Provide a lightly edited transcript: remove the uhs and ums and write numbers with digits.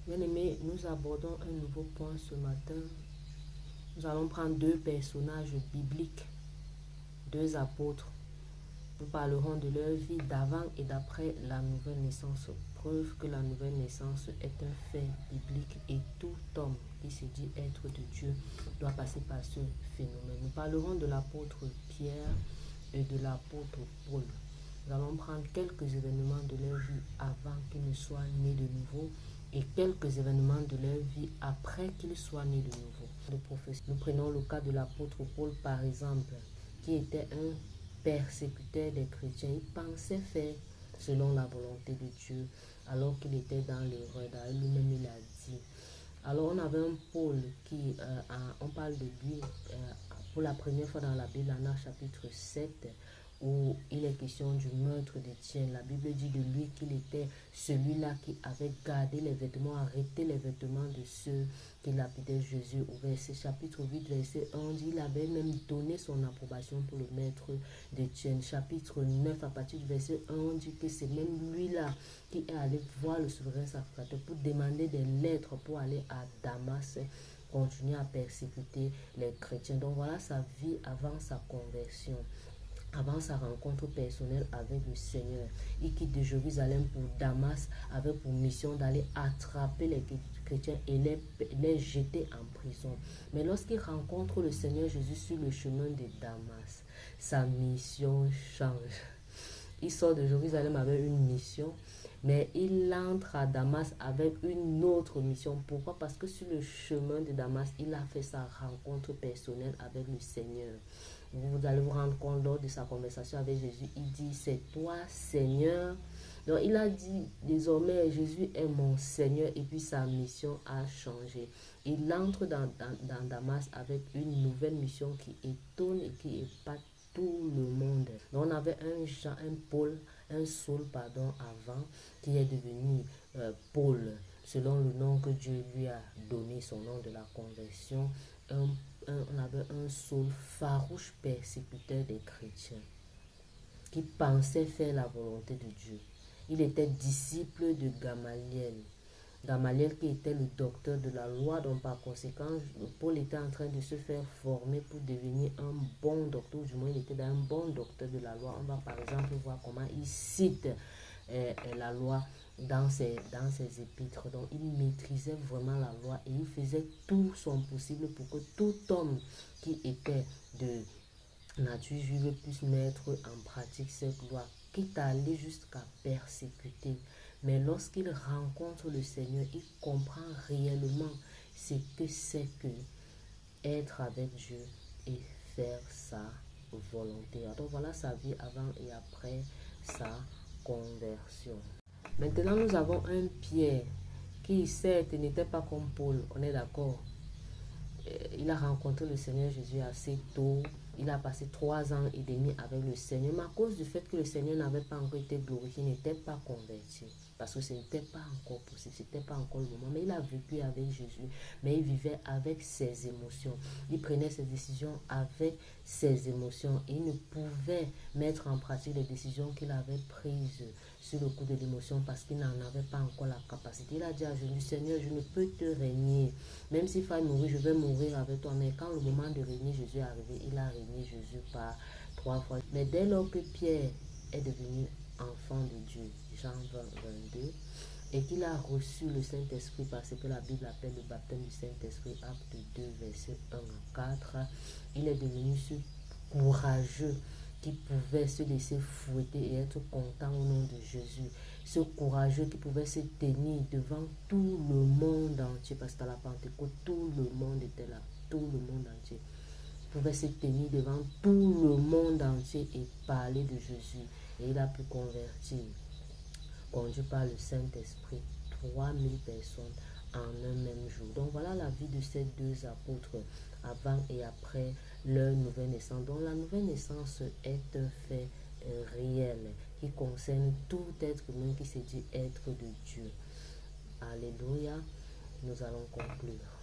Bien-aimés, nous abordons un nouveau point ce matin. Nous allons prendre deux personnages bibliques, deux apôtres. Nous parlerons de leur vie d'avant et d'après la nouvelle naissance. Preuve que la nouvelle naissance est un fait biblique et tout homme qui se dit être de Dieu doit passer par ce phénomène. Nous parlerons de l'apôtre Pierre et de l'apôtre Paul. Nous allons prendre quelques événements de leur vie avant qu'ils ne soient nés de nouveau et quelques événements de leur vie après qu'ils soient nés de nouveau. Nous prenons le cas de l'apôtre Paul par exemple, qui était un persécuteur des chrétiens. Il pensait faire selon la volonté de Dieu alors qu'il était dans l'erreur. Lui-même il a dit. Alors on avait un Paul qui, on parle de lui pour la première fois dans la Bible, en Actes chapitre 7, où il est question du meurtre d'Étienne. La Bible dit de lui qu'il était celui-là qui avait gardé les vêtements, arrêté les vêtements de ceux qui lapidaient Jésus. Au verset chapitre 8, verset 1, il avait même donné son approbation pour le maître d'Étienne. Chapitre 9, à partir du verset 1, on dit que c'est même lui-là qui est allé voir le souverain sacrificateur pour demander des lettres pour aller à Damas, continuer à persécuter les chrétiens. Donc voilà sa vie avant sa conversion, avant sa rencontre personnelle avec le Seigneur. Il quitte de Jérusalem pour Damas avec pour mission d'aller attraper les chrétiens et les jeter en prison. Mais lorsqu'il rencontre le Seigneur Jésus sur le chemin de Damas, sa mission change. Il sort de Jérusalem avec une mission, mais il entre à Damas avec une autre mission. Pourquoi? Parce que sur le chemin de Damas, il a fait sa rencontre personnelle avec le Seigneur. Vous allez vous rendre compte lors de sa conversation avec Jésus, il dit, c'est toi Seigneur. Donc il a dit, désormais Jésus est mon Seigneur, et puis sa mission a changé. Il entre dans Damas avec une nouvelle mission qui étonne et qui épate tout le monde. Donc on avait un Saul avant, qui est devenu Paul, selon le nom que Dieu lui a donné, son nom de la conversion. On avait un Saul farouche persécuteur des chrétiens, qui pensait faire la volonté de Dieu. Il était disciple de Gamaliel. Gamaliel qui était le docteur de la loi, donc par conséquent, Paul était en train de se faire former pour devenir un bon docteur, du moins il était un bon docteur de la loi. On va par exemple voir comment il cite la loi dans ses épîtres. Donc il maîtrisait vraiment la loi et il faisait tout son possible pour que tout homme qui était de nature juive puisse mettre en pratique cette loi, quitte à aller jusqu'à persécuter. Mais lorsqu'il rencontre le Seigneur, il comprend réellement ce que c'est que être avec Dieu et faire sa volonté. Donc voilà sa vie avant et après sa conversion. Maintenant, nous avons un Pierre qui, certes, n'était pas comme Paul, on est d'accord. Il a rencontré le Seigneur Jésus assez tôt. Il a passé 3 ans et demi avec le Seigneur. Mais à cause du fait que le Seigneur n'avait pas encore été glorifié, il n'était pas converti. Parce que ce n'était pas encore possible, ce n'était pas encore le moment. Mais il a vécu avec Jésus. Mais il vivait avec ses émotions. Il prenait ses décisions avec ses émotions. Et il ne pouvait mettre en pratique les décisions qu'il avait prises sur le coup de l'émotion parce qu'il n'en avait pas encore la capacité. Il a dit à Jésus, Seigneur, je ne peux te régner. Même s'il fallait mourir, je vais mourir avec toi. Mais quand le moment de régner Jésus est arrivé, il a régné Jésus par 3 fois. Mais dès lors que Pierre est devenu enfant de Dieu, Jean 20, 22, et qu'il a reçu le Saint-Esprit, parce que la Bible appelle le baptême du Saint-Esprit, acte 2, verset 1 à 4, il est devenu ce courageux qui pouvait se laisser fouetter et être content au nom de Jésus. Ce courageux qui pouvait se tenir devant tout le monde entier, parce qu'à la Pentecôte, tout le monde était là, tout le monde entier. Il pouvait se tenir devant tout le monde entier et parler de Jésus. Et il a pu convertir, conduit par le Saint-Esprit, 3000 personnes en un même jour. Donc voilà la vie de ces deux apôtres avant et après leur nouvelle naissance. Donc la nouvelle naissance est un fait réel qui concerne tout être humain qui se dit être de Dieu. Alléluia. Nous allons conclure.